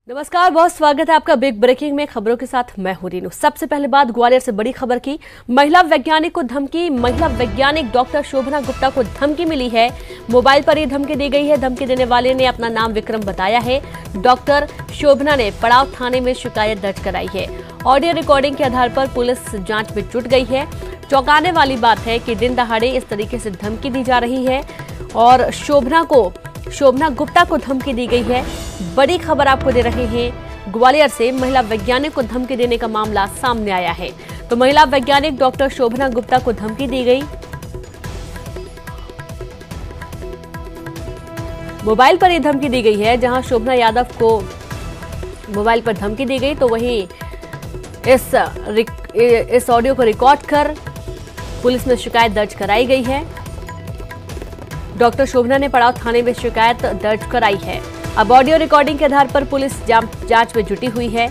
नमस्कार, बहुत स्वागत है आपका बिग ब्रेकिंग में। खबरों के साथ मैं हूं रीनू। सबसे पहले बात ग्वालियर से बड़ी खबर की। महिला वैज्ञानिक को धमकी। महिला वैज्ञानिक डॉक्टर शोभना गुप्ता को धमकी मिली है। मोबाइल पर ही धमकी दी गई है। धमकी देने वाले ने अपना नाम विक्रम बताया है। डॉक्टर शोभना ने पड़ाव थाने में शिकायत दर्ज कराई है। ऑडियो रिकॉर्डिंग के आधार पर पुलिस जांच में जुट गई है। चौंकाने वाली बात है कि दिन दहाड़े इस तरीके से धमकी दी जा रही है और शोभना गुप्ता को धमकी दी गई है। बड़ी खबर आपको दे रहे हैं ग्वालियर से। महिला वैज्ञानिक को धमकी देने का मामला सामने आया है। तो महिला वैज्ञानिक डॉक्टर शोभना गुप्ता को धमकी दी गई। मोबाइल पर यह धमकी दी गई है। जहां शोभना यादव को मोबाइल पर धमकी दी गई तो वहीं इस ऑडियो को रिकॉर्ड कर पुलिस में शिकायत दर्ज कराई गई है। डॉक्टर शोभना ने पड़ाव थाने में शिकायत दर्ज कराई है। अब ऑडियो रिकॉर्डिंग के आधार पर पुलिस जांच में जुटी हुई है।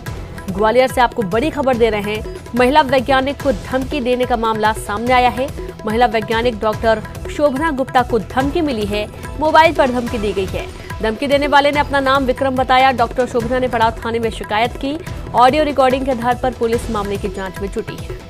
ग्वालियर से आपको बड़ी खबर दे रहे हैं। महिला वैज्ञानिक को धमकी देने का मामला सामने आया है। महिला वैज्ञानिक डॉक्टर शोभना गुप्ता को धमकी मिली है। मोबाइल पर धमकी दी गई है। धमकी देने वाले ने अपना नाम विक्रम बताया। डॉक्टर शोभना ने पड़ाव थाने में शिकायत की। ऑडियो रिकॉर्डिंग के आधार पर पुलिस मामले की जांच में जुटी है।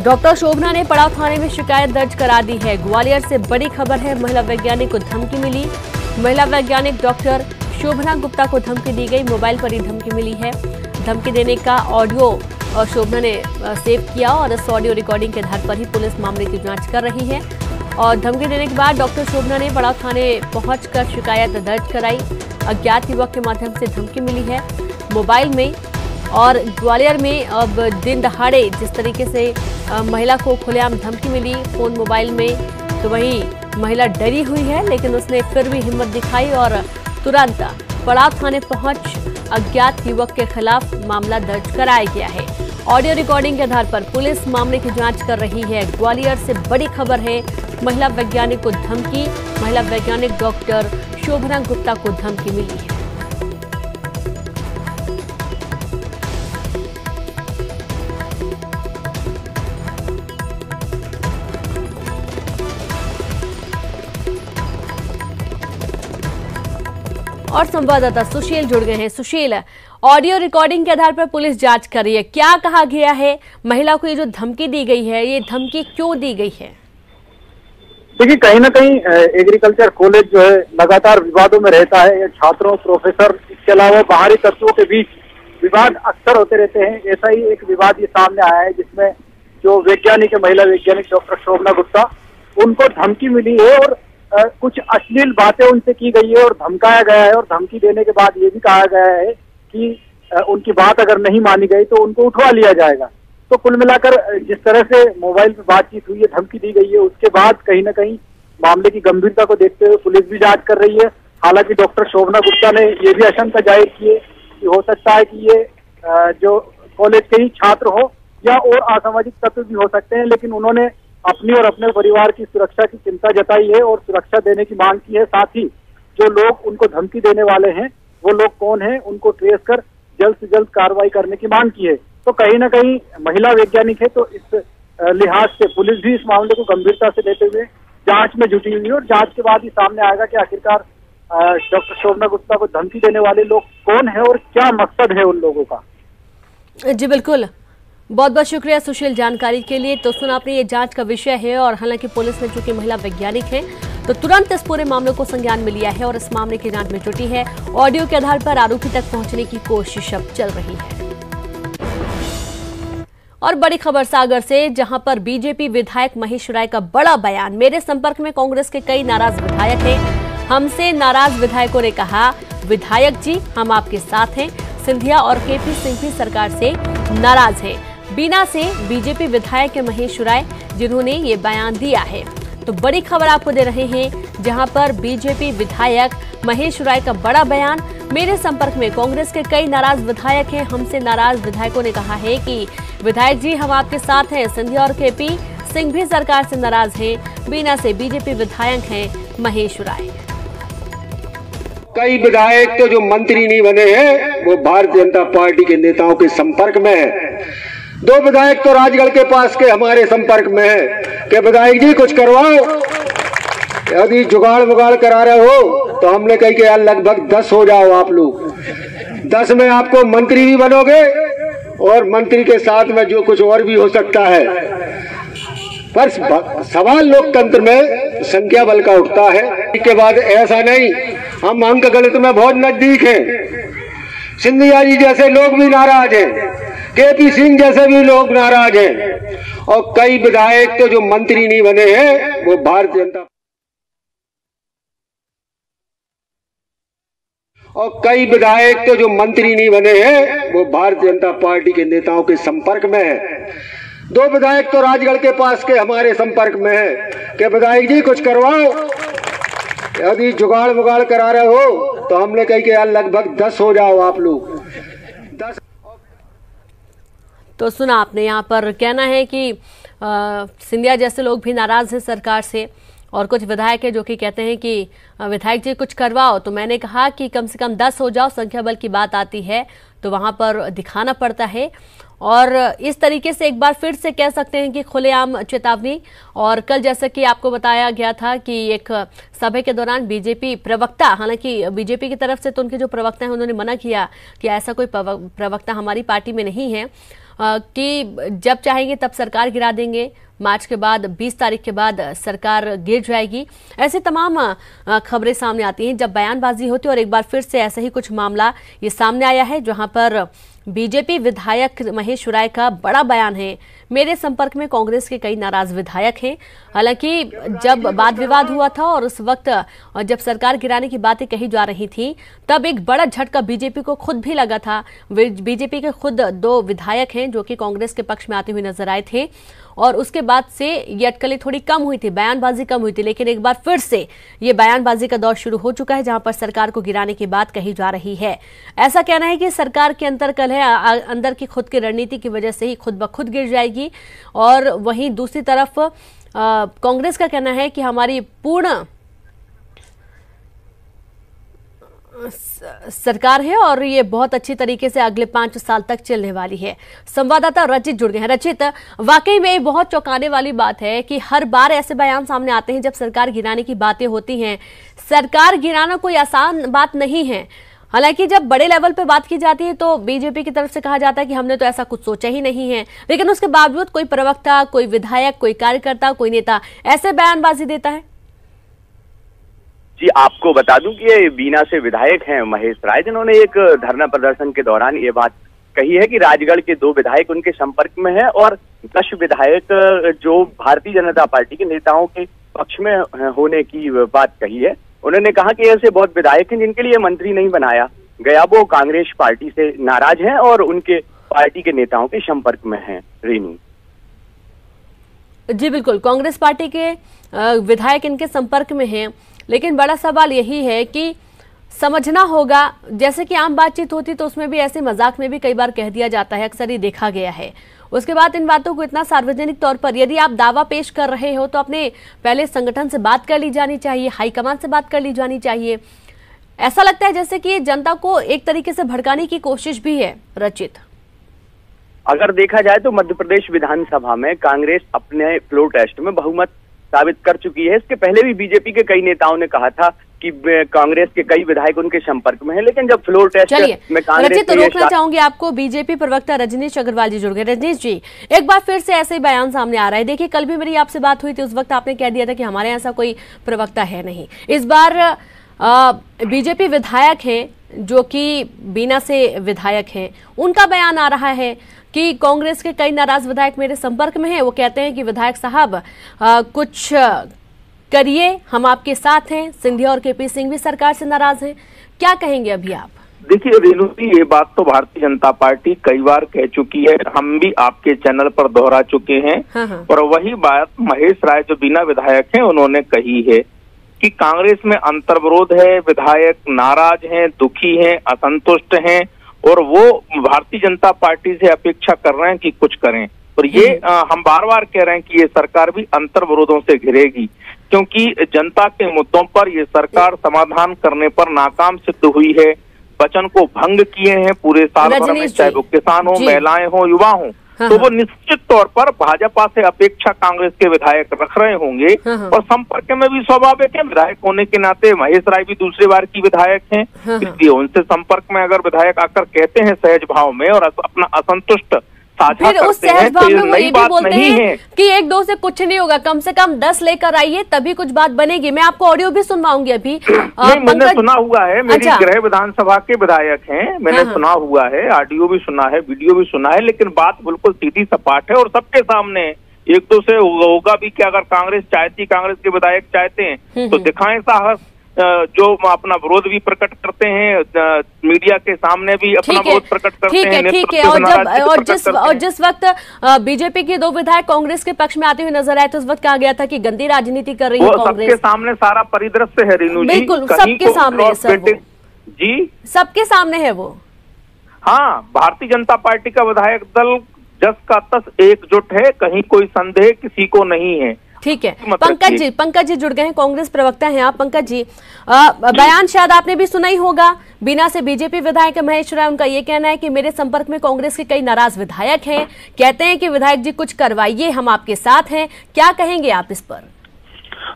डॉक्टर शोभना ने पड़ाव थाने में शिकायत दर्ज करा दी है। ग्वालियर से बड़ी खबर है। महिला वैज्ञानिक को धमकी मिली। महिला वैज्ञानिक डॉक्टर शोभना गुप्ता को धमकी दी गई। मोबाइल पर ही धमकी मिली है। धमकी देने का ऑडियो शोभना ने सेव किया और इस ऑडियो रिकॉर्डिंग के आधार पर ही पुलिस मामले की जांच कर रही है। और धमकी देने के बाद डॉक्टर शोभना ने पड़ाव थाने पहुंचकर शिकायत दर्ज कराई। अज्ञात युवक के माध्यम से धमकी मिली है मोबाइल में। और ग्वालियर में अब दिन दहाड़े जिस तरीके से महिला को खुलेआम धमकी मिली फोन मोबाइल में, तो वहीं महिला डरी हुई है, लेकिन उसने फिर भी हिम्मत दिखाई और तुरंत पड़ाव थाने पहुंच अज्ञात युवक के खिलाफ मामला दर्ज कराया गया है। ऑडियो रिकॉर्डिंग के आधार पर पुलिस मामले की जांच कर रही है। ग्वालियर से बड़ी खबर है। महिला वैज्ञानिक को धमकी। महिला वैज्ञानिक डॉक्टर शोभना गुप्ता को धमकी मिली है। और संवाददाता सुशील जुड़ गए हैं। सुशील, ऑडियो रिकॉर्डिंग के आधार पर पुलिस जांच कर रही है। क्या कहा गया है? महिला को ये जो धमकी दी गई है, ये धमकी क्यों दी गई है? देखिए, कहीं ना कहीं एग्रीकल्चर कॉलेज जो है लगातार विवादों में रहता है। छात्रों, प्रोफेसर, इसके अलावा बाहरी तत्वों के बीच विवाद अक्सर होते रहते हैं। ऐसा ही एक विवाद ये सामने आया है जिसमें जो वैज्ञानिक है, महिला वैज्ञानिक डॉक्टर शोभना गुप्ता, उनको धमकी मिली है और कुछ अश्लील बातें उनसे की गई है और धमकाया गया है। और धमकी देने के बाद ये भी कहा गया है कि उनकी बात अगर नहीं मानी गई तो उनको उठवा लिया जाएगा। तो कुल मिलाकर जिस तरह से मोबाइल पर बातचीत हुई है, धमकी दी गई है, उसके बाद कहीं ना कहीं मामले की गंभीरता को देखते हुए पुलिस भी जांच कर रही है। हालांकि डॉक्टर शोभना गुप्ता ने ये भी आशंका जाहिर की है कि हो सकता है कि ये जो कॉलेज के ही छात्र हो या और असामाजिक तत्व भी हो सकते हैं, लेकिन उन्होंने अपनी और अपने परिवार की सुरक्षा की चिंता जताई है और सुरक्षा देने की मांग की है। साथ ही जो लोग उनको धमकी देने वाले हैं वो लोग कौन हैं, उनको ट्रेस कर जल्द से जल्द कार्रवाई करने की मांग की है। तो कहीं ना कहीं महिला वैज्ञानिक है, तो इस लिहाज से पुलिस भी इस मामले को गंभीरता से लेते हुए जांच में जुटी हुई है और जांच के बाद ही सामने आएगा कि आखिरकार डॉक्टर शोभना गुप्ता को धमकी देने वाले लोग कौन है और क्या मकसद है उन लोगों का। जी बिल्कुल, बहुत बहुत शुक्रिया सुशील जानकारी के लिए। तो सुना आपने, ये जांच का विषय है और हालांकि पुलिस ने चूंकि महिला वैज्ञानिक है तो तुरंत इस पूरे मामले को संज्ञान में लिया है और इस मामले की जांच में जुटी है। ऑडियो के आधार पर आरोपी तक पहुंचने की कोशिश अब चल रही है। और बड़ी खबर सागर से, जहां पर बीजेपी विधायक महेश राय का बड़ा बयान। मेरे संपर्क में कांग्रेस के कई नाराज विधायक हैं। हमसे नाराज विधायकों ने कहा, विधायक जी हम आपके साथ हैं। सिंधिया और केपी सिंह भी सरकार से नाराज है। बीना से बीजेपी विधायक महेश राय जिन्होंने ये बयान दिया है। तो बड़ी खबर आपको दे रहे हैं, जहां पर बीजेपी विधायक महेश राय का बड़ा बयान। मेरे संपर्क में कांग्रेस के कई नाराज विधायक हैं। हमसे नाराज विधायकों ने कहा है कि विधायक जी हम आपके साथ हैं। सिंधिया और केपी सिंह भी सरकार से नाराज हैं। बीना से बीजेपी विधायक हैं महेश राय। कई विधायक तो जो मंत्री नहीं बने हैं वो भारतीय जनता पार्टी के नेताओं के संपर्क में है। दो विधायक तो राजगढ़ के पास के हमारे संपर्क में है कि विधायक जी कुछ करवाओ, यदि जुगाड़ वुगाड़ करा रहे हो तो हमने कही कि यार लगभग 10 हो जाओ आप लोग, 10 में आपको मंत्री भी बनोगे और मंत्री के साथ में जो कुछ और भी हो सकता है। पर सवाल लोकतंत्र में संख्या बल का उठता है। इसके बाद ऐसा नहीं, हम अंक गणित में बहुत नजदीक हैं। सिंधिया जी जैसे लोग भी नाराज हैं, केपी सिंह जैसे भी लोग नाराज हैं, और कई विधायक तो जो मंत्री नहीं बने हैं वो भारतीय जनता भारतीय जनता पार्टी के नेताओं के संपर्क में है। दो विधायक तो राजगढ़ के पास के हमारे संपर्क में है कि विधायक जी कुछ करवाओ, यदि जुगाड़ वुगाड़ करा रहे हो तो हमने कही कि यार लगभग 10 हो जाओ आप लोग, 10। तो सुना आपने, यहाँ पर कहना है कि सिंधिया जैसे लोग भी नाराज हैं सरकार से, और कुछ विधायक है जो कि कहते हैं कि विधायक जी कुछ करवाओ। तो मैंने कहा कि कम से कम 10 हो जाओ, संख्या बल की बात आती है तो वहां पर दिखाना पड़ता है। और इस तरीके से एक बार फिर से कह सकते हैं कि खुलेआम चेतावनी। और कल जैसा कि आपको बताया गया था कि एक सभा के दौरान बीजेपी प्रवक्ता, हालांकि बीजेपी की तरफ से तो उनके जो प्रवक्ता हैं उन्होंने मना किया कि ऐसा कोई प्रवक्ता हमारी पार्टी में नहीं है, कि जब चाहेंगे तब सरकार गिरा देंगे, मार्च के बाद 20 तारीख के बाद सरकार गिर जाएगी। ऐसे तमाम खबरें सामने आती हैं जब बयानबाजी होती है। और एक बार फिर से ऐसा ही कुछ मामला ये सामने आया है जहां पर बीजेपी विधायक महेश राय का बड़ा बयान है, मेरे संपर्क में कांग्रेस के कई नाराज विधायक हैं। हालांकि जब वाद विवाद हुआ था और उस वक्त जब सरकार गिराने की बातें कही जा रही थी तब एक बड़ा झटका बीजेपी को खुद भी लगा था। बीजेपी के खुद 2 विधायक हैं जो कि कांग्रेस के पक्ष में आते हुए नजर आए थे, और उसके बाद से ये अटकलें थोड़ी कम हुई थी, बयानबाजी कम हुई थी। लेकिन एक बार फिर से ये बयानबाजी का दौर शुरू हो चुका है जहां पर सरकार को गिराने की बात कही जा रही है। ऐसा कहना है कि सरकार के अंतर्कल है, अंदर की खुद की रणनीति की वजह से ही खुद ब खुद गिर जाएगी। और वहीं दूसरी तरफ कांग्रेस का कहना है कि हमारी पूर्ण सरकार है और ये बहुत अच्छी तरीके से अगले 5 साल तक चलने वाली है। संवाददाता रचित जुड़ गए हैं। रचित, वाकई में बहुत चौंकाने वाली बात है कि हर बार ऐसे बयान सामने आते हैं जब सरकार गिराने की बातें होती हैं। सरकार गिराना कोई आसान बात नहीं है। हालांकि जब बड़े लेवल पे बात की जाती है तो बीजेपी की तरफ से कहा जाता है कि हमने तो ऐसा कुछ सोचा ही नहीं है, लेकिन उसके बावजूद कोई प्रवक्ता, कोई विधायक, कोई कार्यकर्ता, कोई नेता ऐसे बयानबाजी देता है। जी, आपको बता दूं कि ये बीना से विधायक हैं महेश राय, जिन्होंने एक धरना प्रदर्शन के दौरान ये बात कही है कि राजगढ़ के 2 विधायक उनके संपर्क में हैं और 10 विधायक जो भारतीय जनता पार्टी के नेताओं के पक्ष में होने की बात कही है। उन्होंने कहा कि ऐसे बहुत विधायक हैं जिनके लिए मंत्री नहीं बनाया गया, वो कांग्रेस पार्टी से नाराज हैं और उनके पार्टी के नेताओं के संपर्क में हैं। रेनू जी बिल्कुल, कांग्रेस पार्टी के विधायक इनके संपर्क में हैं, लेकिन बड़ा सवाल यही है कि समझना होगा, जैसे कि आम बातचीत होती तो उसमें भी ऐसे मजाक में भी कई बार कह दिया जाता है, अक्सर ये देखा गया है। उसके बाद इन बातों को इतना सार्वजनिक तौर पर यदि आप दावा पेश कर रहे हो तो अपने पहले संगठन से बात कर ली जानी चाहिए, हाईकमान से बात कर ली जानी चाहिए। ऐसा लगता है जैसे कि जनता को एक तरीके से भड़काने की कोशिश भी है। रचित, अगर देखा जाए तो मध्य प्रदेश विधानसभा में कांग्रेस अपने फ्लोर टेस्ट में बहुमत साबित कर चुकी है। इसके पहले भी बीजेपी के कई नेताओं ने कहा था कि कांग्रेस के कई विधायक उनके संपर्क में हैं, लेकिन जब फ्लोर टेस्ट में कांग्रेस रचित, तो रोकना चाहूंगी आपको, बीजेपी प्रवक्ता रजनीश अग्रवाल जी जुड़ गए। रजनीश जी, एक बार फिर से ऐसे ही बयान सामने आ रहा है। देखिए, कल भी मेरी आपसे बात हुई थी, उस वक्त आपने कह दिया था कि हमारे ऐसा कोई प्रवक्ता है नहीं। इस बार बीजेपी विधायक हैं जो कि बीना से विधायक हैं, उनका बयान आ रहा है कि कांग्रेस के कई नाराज विधायक मेरे संपर्क में हैं। वो कहते हैं कि विधायक साहब कुछ करिए, हम आपके साथ हैं। सिंधिया और केपी सिंह भी सरकार से नाराज हैं। क्या कहेंगे अभी आप? देखिए रेणु जी, ये बात तो भारतीय जनता पार्टी कई बार कह चुकी है, हम भी आपके चैनल पर दोहरा चुके हैं। हाँ। और वही बात महेश राय जो बिना विधायक हैं उन्होंने कही है कि कांग्रेस में अंतर्विरोध है, विधायक नाराज हैं, दुखी हैं, असंतुष्ट हैं और वो भारतीय जनता पार्टी से अपेक्षा कर रहे हैं कि कुछ करें। और ये हम बार बार कह रहे हैं कि ये सरकार भी अंतर्विरोधों से घिरेगी, क्योंकि जनता के मुद्दों पर ये सरकार समाधान करने पर नाकाम सिद्ध हुई है। वचन को भंग किए हैं पूरे साल भर में, चाहे वो किसान हो, महिलाएं हो, युवा हो। तो वो निश्चित तौर पर भाजपा से अपेक्षा कांग्रेस के विधायक रख रहे होंगे और संपर्क में भी स्वाभाविक है। विधायक होने के नाते महेश राय भी दूसरी बार की विधायक हैं, इसलिए उनसे संपर्क में अगर विधायक आकर कहते हैं सहज भाव में और अपना असंतुष्ट साझा फिर उस करते हैं, सहज भाव में वो ये भी बोलते नहीं हैं है कि 1-2 से कुछ नहीं होगा, कम से कम 10 लेकर आइए तभी कुछ बात बनेगी। मैं आपको ऑडियो भी सुनवाऊंगी अभी। नहीं, मैंने सुना हुआ है, मेरी अच्छा। गृह विधानसभा के विधायक हैं, मैंने सुना हुआ है, ऑडियो भी सुना है, वीडियो भी सुना है, लेकिन बात बिल्कुल सीधी सपाट है और सबके सामने 1-2 से होगा भी क्या। अगर कांग्रेस चाहती, कांग्रेस के विधायक चाहते हैं तो दिखाएं साहस, जो अपना विरोध भी प्रकट करते हैं, मीडिया के सामने भी अपना विरोध प्रकट करते हैं। ठीक है। और जिस वक्त बीजेपी के 2 विधायक कांग्रेस के पक्ष में आते हुए नजर आए तो उस वक्त कहा गया था कि गंदी राजनीति कर रही है कांग्रेस। सबके सामने सारा परिदृश्य है रेणु जी, बिल्कुल सबके सामने है सर, जी सबके सामने है वो। हाँ, भारतीय जनता पार्टी का विधायक दल जस का तस एकजुट है, कहीं कोई संदेह किसी को नहीं है। ठीक है। पंकज जी जुड़ गए हैं, कांग्रेस प्रवक्ता हैं आप। पंकज जी, बयान शायद आपने भी सुना ही होगा, बीना से बीजेपी विधायक महेश राय, उनका ये कहना है कि मेरे संपर्क में कांग्रेस के कई नाराज विधायक हैं, कहते हैं कि विधायक जी कुछ करवाइए, हम आपके साथ हैं। क्या कहेंगे आप इस पर?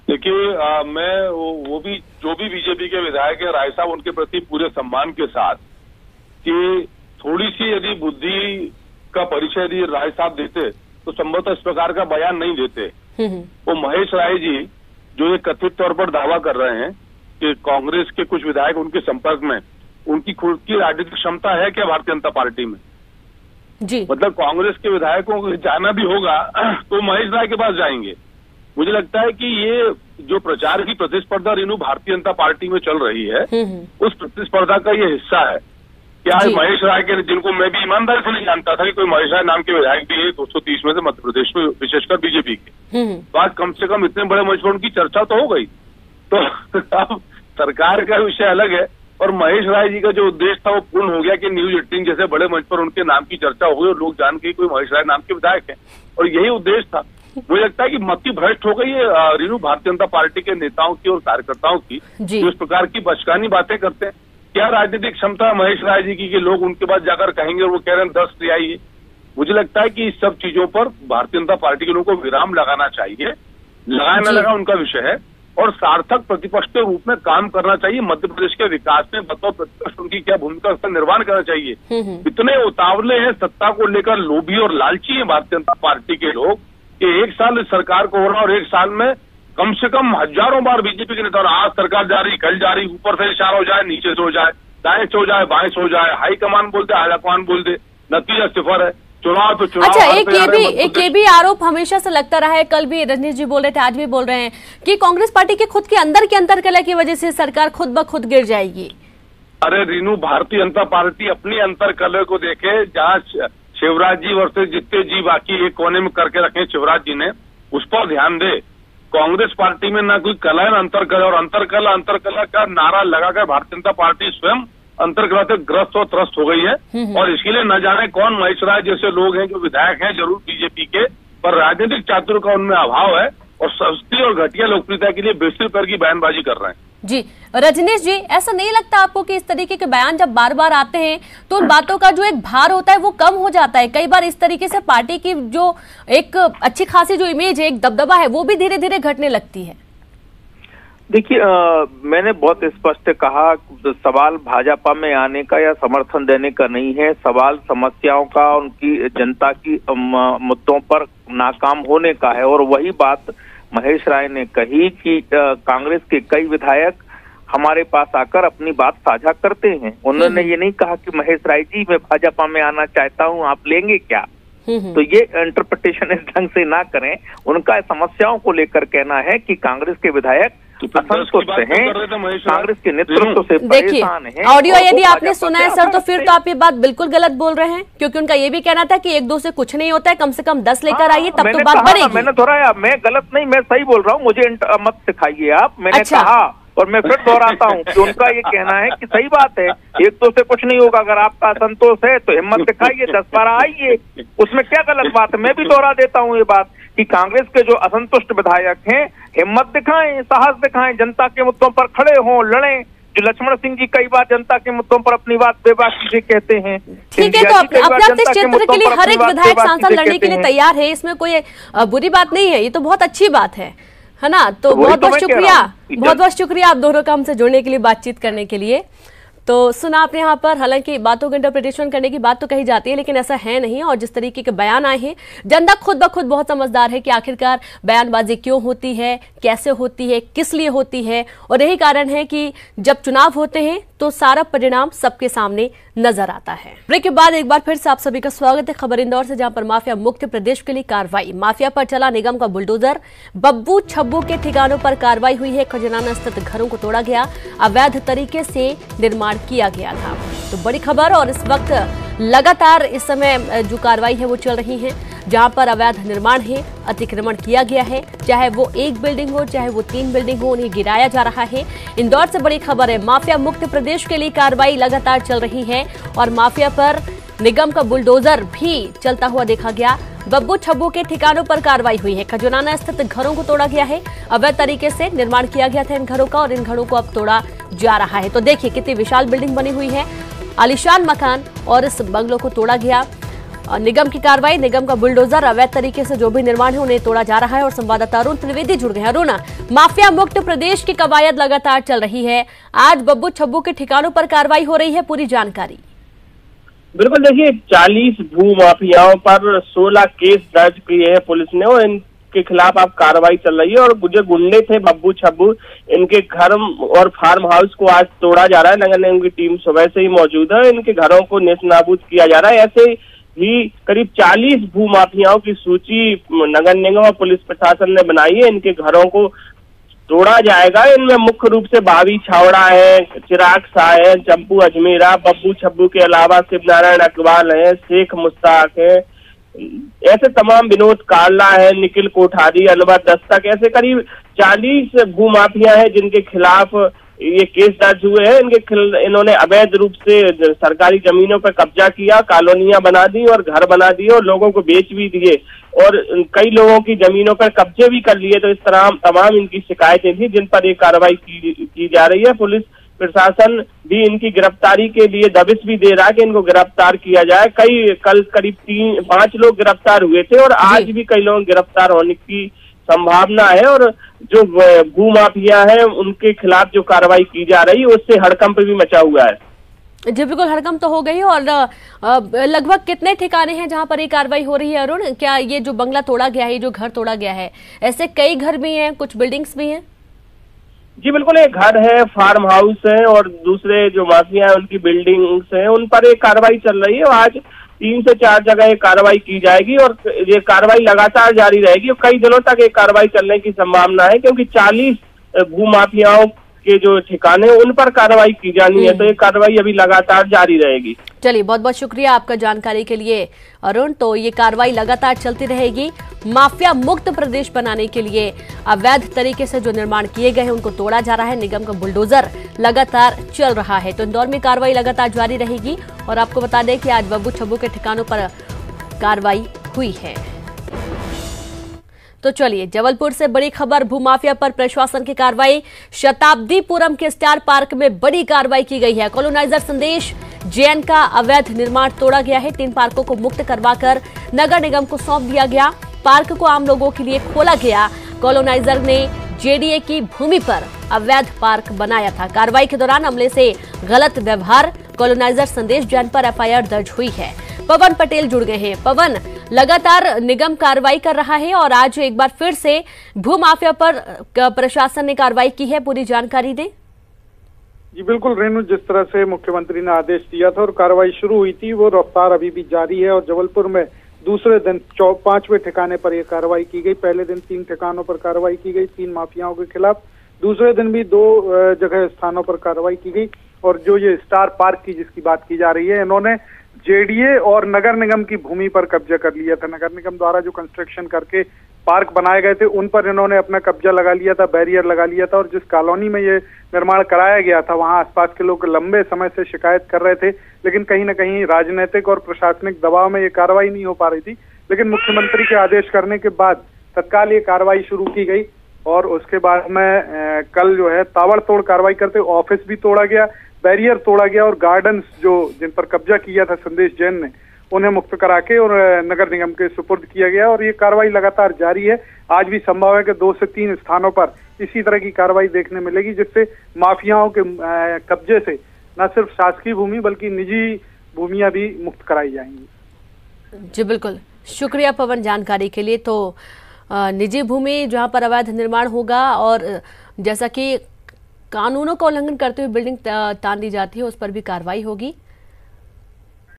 देखिए, मैं वो भी जो भी बीजेपी के विधायक है राय साहब, उनके प्रति पूरे सम्मान के साथ कि थोड़ी सी यदि बुद्धि का परिचय यदि राय साहब देते तो संभवतः इस प्रकार का बयान नहीं देते। वो महेश राय जी जो ये कथित तौर पर दावा कर रहे हैं कि कांग्रेस के कुछ विधायक उनके संपर्क में, उनकी खुद की राजनीतिक क्षमता है क्या भारतीय जनता पार्टी में? जी, मतलब कांग्रेस के विधायकों को जाना भी होगा तो महेश राय के पास जाएंगे। मुझे लगता है कि ये जो प्रचार की प्रतिस्पर्धा रेणु भारतीय जनता पार्टी में चल रही है, उस प्रतिस्पर्धा का ये हिस्सा है। क्या महेश राय के, जिनको मैं भी ईमानदारी से नहीं जानता था कि कोई महेश राय नाम के विधायक भी है 230 में से मध्य प्रदेश में, विशेषकर बीजेपी के, तो आज कम से कम इतने बड़े मंच पर उनकी चर्चा तो हो गई। तो अब सरकार का विषय अलग है और महेश राय जी का जो उद्देश्य था वो पूर्ण हो गया कि न्यूज 18 जैसे बड़े मंच पर उनके नाम की चर्चा हो गई और लोग जान के कोई महेश राय नाम के विधायक है, और यही उद्देश्य था। मुझे लगता है कि मति भ्रष्ट हो गई है रेणु भारतीय जनता पार्टी के नेताओं की और कार्यकर्ताओं की, जो इस प्रकार की बचकानी बातें करते हैं। क्या राजनीतिक क्षमता महेश राय जी की कि लोग उनके पास जाकर कहेंगे और वो कह रहे हैं 10 ले आइए? मुझे लगता है कि इस सब चीजों पर भारतीय जनता पार्टी के लोगों को विराम लगाना चाहिए। लगाया न लगा उनका विषय है, और सार्थक प्रतिपक्ष के रूप में काम करना चाहिए। मध्य प्रदेश के विकास में बतौर प्रतिपक्ष उनकी क्या भूमिका, उसका निर्वहन करना चाहिए। इतने उतावले हैं, सत्ता को लेकर लोभी और लालची है भारतीय जनता पार्टी के लोग कि 1 साल इस सरकार को हो रहा और 1 साल में कम से कम हजारों बार बीजेपी के नेता, आज सरकार जा रही, कल जा रही, ऊपर से इशारा हो जाए, नीचे से हो जाए, दाएं से हो जाए, बाएं से हो जाए, हाई कमान बोल दे, हाई कमान बोल दे, नतीजा सिफर है। चुनाव तो चुनाव। अच्छा, एक ये भी आरोप हमेशा से लगता रहा है, कल भी रजनीश जी बोल रहे थे, आज भी बोल रहे हैं कि कांग्रेस पार्टी के खुद के अंतर कलह की वजह से सरकार खुद ब खुद गिर जाएगी। अरे रीनू, भारतीय जनता पार्टी अपनी अंतर कलह को देखे, जहाँ शिवराज जी वर्सेस जितने जी बाकी एक कोने में करके रखे शिवराज जी ने, उस पर ध्यान दे। कांग्रेस पार्टी में ना कोई कला है ना अंतरकला, और अंतरकला का नारा लगाकर भारतीय जनता पार्टी स्वयं अंतरकला से ग्रस्त और त्रस्त हो गई है। और इसके लिए न जाने कौन महेश राय जैसे लोग हैं जो विधायक हैं जरूर बीजेपी के, पर राजनीतिक चातुर्य का उनमें अभाव है और सस्ती और घटिया लोकप्रियता के लिए बेसिल पर की बयानबाजी कर रहे हैं। जी रजनीश जी, ऐसा नहीं लगता आपको कि इस तरीके के बयान जब बार बार आते हैं तो उन बातों का जो एक भार होता है वो कम हो जाता है? कई बार इस तरीके से पार्टी की जो एक अच्छी खासी जो इमेज है, एक दबदबा है, वो भी धीरे धीरे घटने लगती है। देखिए, मैंने बहुत स्पष्ट कहा, सवाल भाजपा में आने का या समर्थन देने का नहीं है, सवाल समस्याओं का, उनकी जनता की मुद्दों पर नाकाम होने का है। और वही बात महेश राय ने कही कि कांग्रेस के कई विधायक हमारे पास आकर अपनी बात साझा करते हैं। उन्होंने ये नहीं कहा कि महेश राय जी मैं भाजपा में आना चाहता हूं, आप लेंगे क्या? तो ये इंटरप्रिटेशन इस ढंग से ना करें। उनका समस्याओं को लेकर कहना है कि कांग्रेस के विधायक असंतुष्ट हैं, कांग्रेस के नेतृत्व से परेशान हैं। ऑडियो यदि आपने सुना है सर, तो फिर तो आप ये बात बिल्कुल गलत बोल रहे हैं, क्योंकि उनका ये भी कहना था कि 1-2 से कुछ नहीं होता है, कम से कम 10 लेकर आइए तब तो बात बनेगी। मैंने दोहराया, मैं गलत नहीं, मैं सही बोल रहा हूँ, मुझे मत सिखाइए आप। मैंने कहा और मैं फिर दोहराता हूँ कि उनका ये कहना है कि सही बात है, 1-2 से कुछ नहीं होगा, अगर आपका असंतोष है तो हिम्मत दिखाइए, 10-12 आइए, उसमें क्या गलत बात है? मैं भी दोहरा देता हूँ ये बात कि कांग्रेस के जो असंतुष्ट विधायक हैं हिम्मत दिखाएं, साहस दिखाएं, जनता के मुद्दों पर खड़े हों, लड़ें, जो लक्ष्मण सिंह जी कई बार जनता के मुद्दों पर अपनी बात बेबाकी से कहते हैं। ठीक है, तो अपने क्षेत्र के लिए हर एक विधायक सांसद लड़ने के लिए तैयार है, इसमें कोई बुरी बात नहीं है, ये तो बहुत अच्छी बात है ना। तो बहुत बहुत शुक्रिया आप दोनों का हमसे जुड़ने के लिए, बातचीत करने के लिए। तो सुना आपने यहाँ पर, हालांकि बातों का इंटरप्रिटेशन करने की बात तो कही जाती है, लेकिन ऐसा है नहीं। और जिस तरीके के बयान आए हैं, जनता खुद ब खुद बहुत समझदार है कि आखिरकार बयानबाजी क्यों होती है, कैसे होती है, किस लिए होती है। और यही कारण है कि जब चुनाव होते हैं तो सारा परिणाम सबके सामने नजर आता है। ब्रेक के बाद एक बार फिर से आप सभी का स्वागत है खबर इंदौर से, जहां पर माफिया मुक्त प्रदेश के लिए कार्रवाई। माफिया पर चला निगम का बुलडोजर, बब्बू छब्बू के ठिकानों पर कार्रवाई हुई है। खजराना स्थित घरों को तोड़ा गया, अवैध तरीके से निर्माण किया गया था। तो बड़ी खबर, और इस वक्त लगातार इस समय जो कार्रवाई है वो चल रही है, जहां पर अवैध निर्माण है, अतिक्रमण किया गया है, चाहे वो एक बिल्डिंग हो चाहे वो 3 बिल्डिंग हो, उन्हें गिराया जा रहा है। इंदौर से बड़ी खबर है, माफिया मुक्त प्रदेश के लिए कार्रवाई लगातार चल रही है और माफिया पर निगम का बुलडोजर भी चलता हुआ देखा गया। बब्बू छब्बू के ठिकानों पर कार्रवाई हुई है। खजराना स्थित घरों को तोड़ा गया है, अवैध तरीके से निर्माण किया गया था इन घरों का, और इन घरों को अब तोड़ा जा रहा है। तो देखिए कितनी विशाल बिल्डिंग बनी हुई है, आलीशान मकान, और इस बंगलों को तोड़ा गया। निगम की कार्रवाई, निगम का बुलडोजर, अवैध तरीके से जो भी निर्माण है उन्हें तोड़ा जा रहा है। और संवाददाता अरुण त्रिवेदी जुड़ गए हैं। अरुण, माफिया मुक्त प्रदेश की कवायद लगातार चल रही है, आज बब्बू छब्बू के ठिकानों पर कार्रवाई हो रही है, पूरी जानकारी। बिल्कुल, देखिए 40 भू माफियाओं पर 16 केस दर्ज किए हैं पुलिस ने, और इनके खिलाफ अब कार्रवाई चल रही है। और जो गुंडे थे बब्बू छब्बू, इनके घर और फार्म हाउस को आज तोड़ा जा रहा है। नगर निगम की टीम सुबह से ही मौजूद है, इनके घरों को नेस्तनाबूद किया जा रहा है। ऐसे ही करीब 40 भू माफियाओं की सूची नगर निगम और पुलिस प्रशासन ने बनाई है, इनके घरों को तोड़ा जाएगा। इनमें मुख्य रूप से भावी छावड़ा है, चिराग शाह है, चंपू अजमेरा, बब्बू छब्बू के अलावा शिवनारायण अकबाल है, शेख मुश्ताक है, ऐसे तमाम, विनोद काला है, निखिल कोठारी, अनवर दस्तक, ऐसे करीब 40 भू माफिया है जिनके खिलाफ ये केस दर्ज हुए हैं। इन्होंने अवैध रूप से सरकारी जमीनों पर कब्जा किया, कॉलोनियां बना दी और घर बना दिए और लोगों को बेच भी दिए, और कई लोगों की जमीनों पर कब्जे भी कर लिए। तो इस तरह तमाम इनकी शिकायतें थी जिन पर ये कार्रवाई की जा रही है। पुलिस प्रशासन भी इनकी गिरफ्तारी के लिए दबिश भी दे रहा है कि इनको गिरफ्तार किया जाए। कल करीब 5 लोग गिरफ्तार हुए थे और आज भी कई लोग गिरफ्तार होने की संभावना है। और जो भू माफिया है उनके खिलाफ जो कार्रवाई की जा रही है उससे हड़कंप भी मचा हुआ है। जी बिल्कुल, हड़कंप तो हो गई। और लगभग कितने ठिकाने हैं जहां पर ये कार्रवाई हो रही है अरुण? क्या ये जो बंगला तोड़ा गया है, ये जो घर तोड़ा गया है, ऐसे कई घर भी हैं, कुछ बिल्डिंग्स भी हैं? जी बिल्कुल, एक घर है, फार्म हाउस है, और दूसरे जो माफिया है उनकी बिल्डिंग्स हैं, उन पर एक कार्रवाई चल रही है। आज 3 से 4 जगह ये कार्रवाई की जाएगी और ये कार्रवाई लगातार जारी रहेगी और कई दिनों तक ये कार्रवाई चलने की संभावना है, क्योंकि 40 भू माफियाओं के जो ठिकाने उन पर कार्रवाई की जानी है। तो ये कार्रवाई अभी लगातार जारी रहेगी। चलिए, बहुत बहुत शुक्रिया आपका जानकारी के लिए अरुण। तो ये कार्रवाई लगातार चलती रहेगी, माफिया मुक्त प्रदेश बनाने के लिए अवैध तरीके से जो निर्माण किए गए हैं उनको तोड़ा जा रहा है, निगम का बुलडोजर लगातार चल रहा है। तो इंदौर में कार्रवाई लगातार जारी रहेगी। और आपको बता दें कि आज बब्बू छब्बू के ठिकानों पर कार्रवाई हुई है। तो चलिए, जबलपुर से बड़ी खबर, भूमाफिया पर प्रशासन की कार्रवाई। शताब्दीपुरम के स्टार पार्क में बड़ी कार्रवाई की गई है। कॉलोनाइजर संदेश जैन का अवैध निर्माण तोड़ा गया है। 3 पार्कों को मुक्त करवाकर नगर निगम को सौंप दिया गया। पार्क को आम लोगों के लिए खोला गया। कॉलोनाइजर ने जेडीए की भूमि पर अवैध पार्क बनाया था। कार्रवाई के दौरान अमले से गलत व्यवहार, कॉलोनाइजर संदेश जैन पर एफआईआर दर्ज हुई है। पवन पटेल जुड़ गए हैं। पवन, लगातार निगम कार्रवाई कर रहा है और आज एक बार फिर से भूमाफिया पर प्रशासन ने कार्रवाई की है, पूरी जानकारी दें। जी बिल्कुल रेणु, जिस तरह से मुख्यमंत्री ने आदेश दिया था और कार्रवाई शुरू हुई थी, वो रफ्तार अभी भी जारी है। और जबलपुर में दूसरे दिन 5वें ठिकाने पर यह कार्रवाई की गई। पहले दिन 3 ठिकानों पर कार्रवाई की गई 3 माफियाओं के खिलाफ। दूसरे दिन भी 2 जगह स्थानों पर कार्रवाई की गई। और जो ये स्टार पार्क की जिसकी बात की जा रही है, इन्होंने जेडीए और नगर निगम की भूमि पर कब्जा कर लिया था। नगर निगम द्वारा जो कंस्ट्रक्शन करके पार्क बनाए गए थे उन पर इन्होंने अपना कब्जा लगा लिया था, बैरियर लगा लिया था। और जिस कॉलोनी में ये निर्माण कराया गया था वहां आसपास के लोग लंबे समय से शिकायत कर रहे थे, लेकिन कहीं ना कहीं राजनीतिक और प्रशासनिक दबाव में ये कार्रवाई नहीं हो पा रही थी। लेकिन मुख्यमंत्री के आदेश करने के बाद तत्काल ये कार्रवाई शुरू की गई और उसके बाद में कल जो है ताबड़तोड़ कार्रवाई करते हुए ऑफिस भी तोड़ा गया, बैरियर तोड़ा गया और गार्डन्स जो जिन पर कब्जा किया था संदेश जैन ने उन्हें मुक्त करा के और नगर निगम के सुपुर्द किया गया और ये कार्रवाई लगातार जारी है। आज भी संभव है कि 2 से 3 स्थानों पर इसी तरह की कार्रवाई देखने मिलेगी, जिससे माफियाओं के कब्जे से न सिर्फ शासकीय भूमि बल्कि निजी भूमियां भी मुक्त कराई जाएंगी। जी बिल्कुल, शुक्रिया पवन जानकारी के लिए। तो निजी भूमि जहां पर अवैध निर्माण होगा और जैसा कि कानूनों का उल्लंघन करते हुए बिल्डिंग तान दी जाती है उस पर भी कार्रवाई होगी।